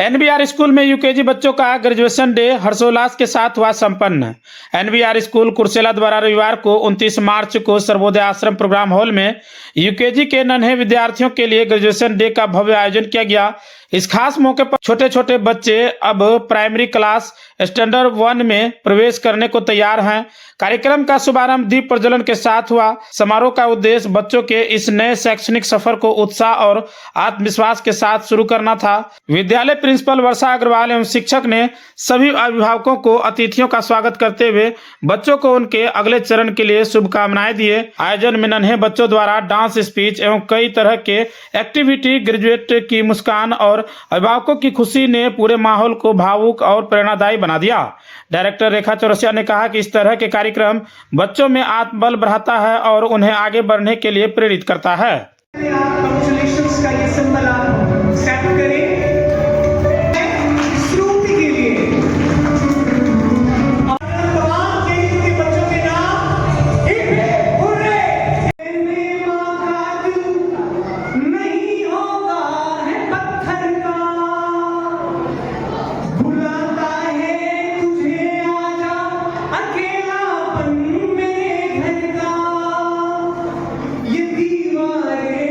NBR school में UKG बच्चों का ग्रेजुएशन डे हर्षोल्लास के साथ हुआ संपन्न। एनबीआर स्कूल कुर्सेला द्वारा रविवार को 29 मार्च को सर्वोदय आश्रम प्रोग्राम हॉल में यूकेजी के नन्हे विद्यार्थियों के लिए ग्रेजुएशन डे का भव्य आयोजन किया गया। इस खास मौके पर छोटे छोटे बच्चे अब प्राइमरी क्लास स्टैंडर्ड 1 में प्रवेश करने को तैयार हैं। कार्यक्रम का शुभारंभ दीप प्रज्वलन के साथ हुआ। समारोह का उद्देश्य बच्चों के इस नए शैक्षणिक सफर को उत्साह और आत्मविश्वास के साथ शुरू करना था। विद्यालय प्रिंसिपल वर्षा अग्रवाल एवं शिक्षक ने सभी अभिभावकों को अतिथियों का स्वागत करते हुए बच्चों को उनके अगले चरण के लिए शुभकामनाएं दिए। आयोजन में नन्हे बच्चों द्वारा डांस, स्पीच एवं कई तरह के एक्टिविटी, ग्रेजुएट की मुस्कान और अभिभावकों की खुशी ने पूरे माहौल को भावुक और प्रेरणादायी बना दिया। डायरेक्टर रेखा चौरसिया ने कहा कि इस तरह के कार्यक्रम बच्चों में आत्मबल बढ़ाता है और उन्हें आगे बढ़ने के लिए प्रेरित करता है। ये दीवारें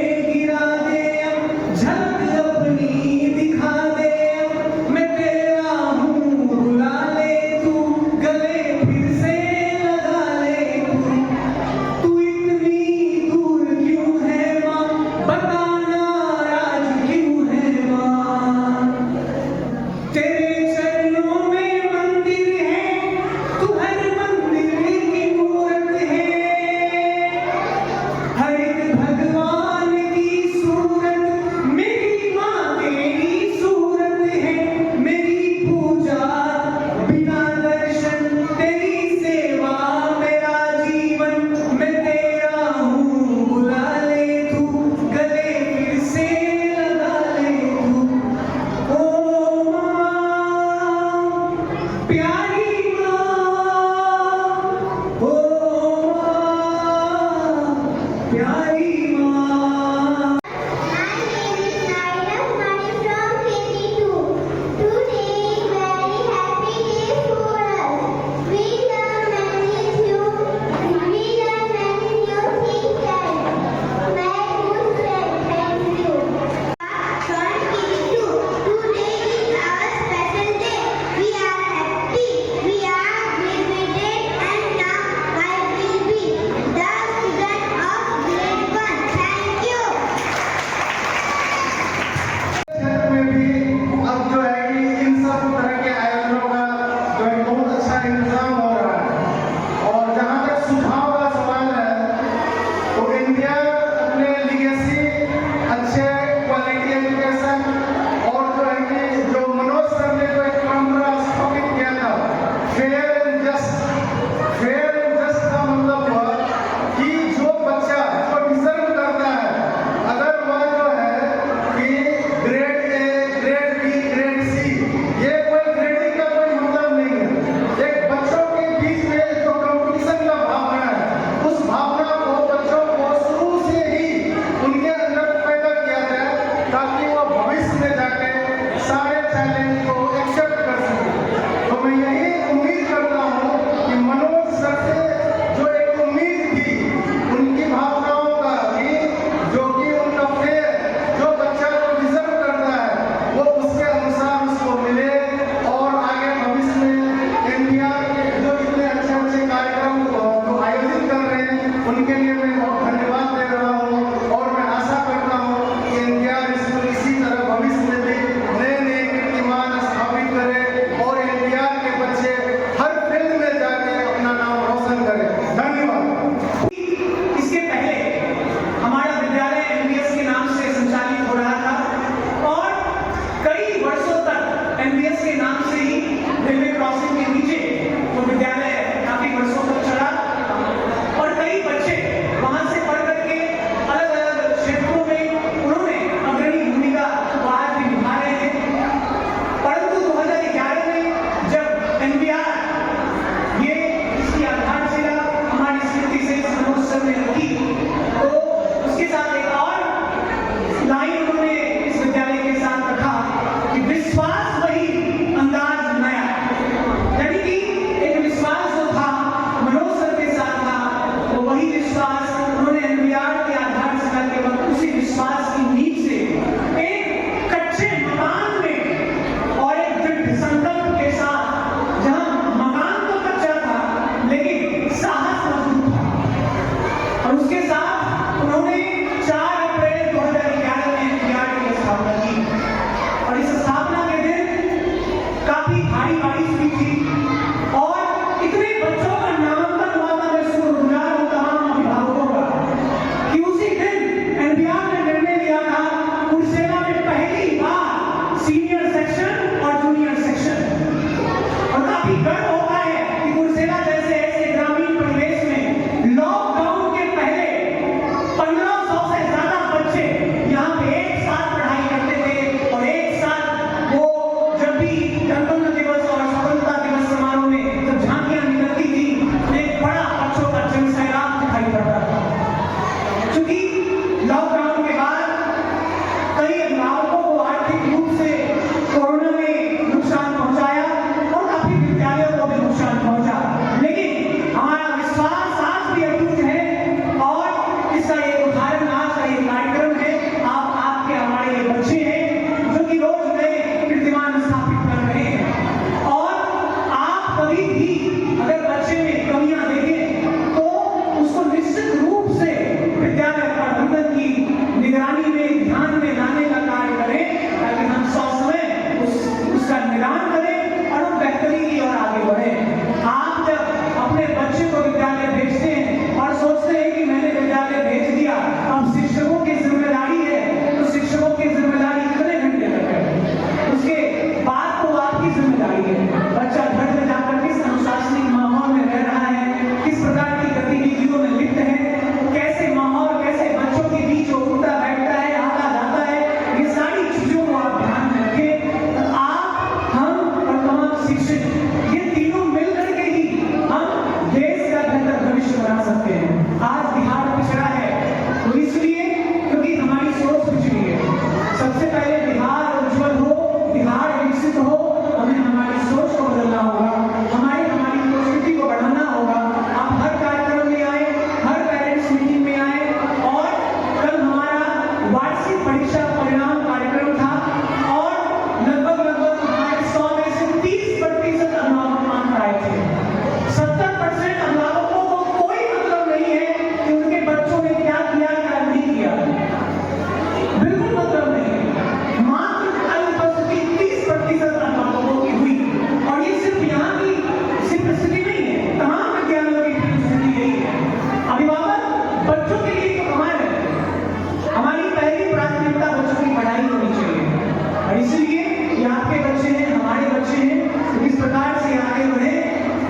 आगे बढ़े,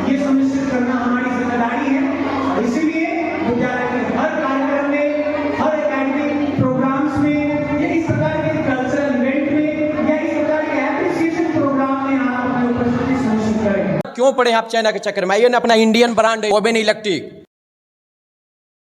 ये सुनिश्चित करना हमारी जिम्मेदारी है। और इसीलिए विद्यालय के हर कार्यक्रम में, हर एकेडमिक प्रोग्राम्स में, या इस प्रकार के कल्चरल इवेंट में, या इस प्रकार के एप्रिसिएशन प्रोग्राम में आप अपनी उपस्थिति सुनिश्चित करें। क्यों पड़े आप चाइना के चक्कर में? आइए ना, अपना इंडियन ब्रांड है ओबेन इलेक्ट्रिक,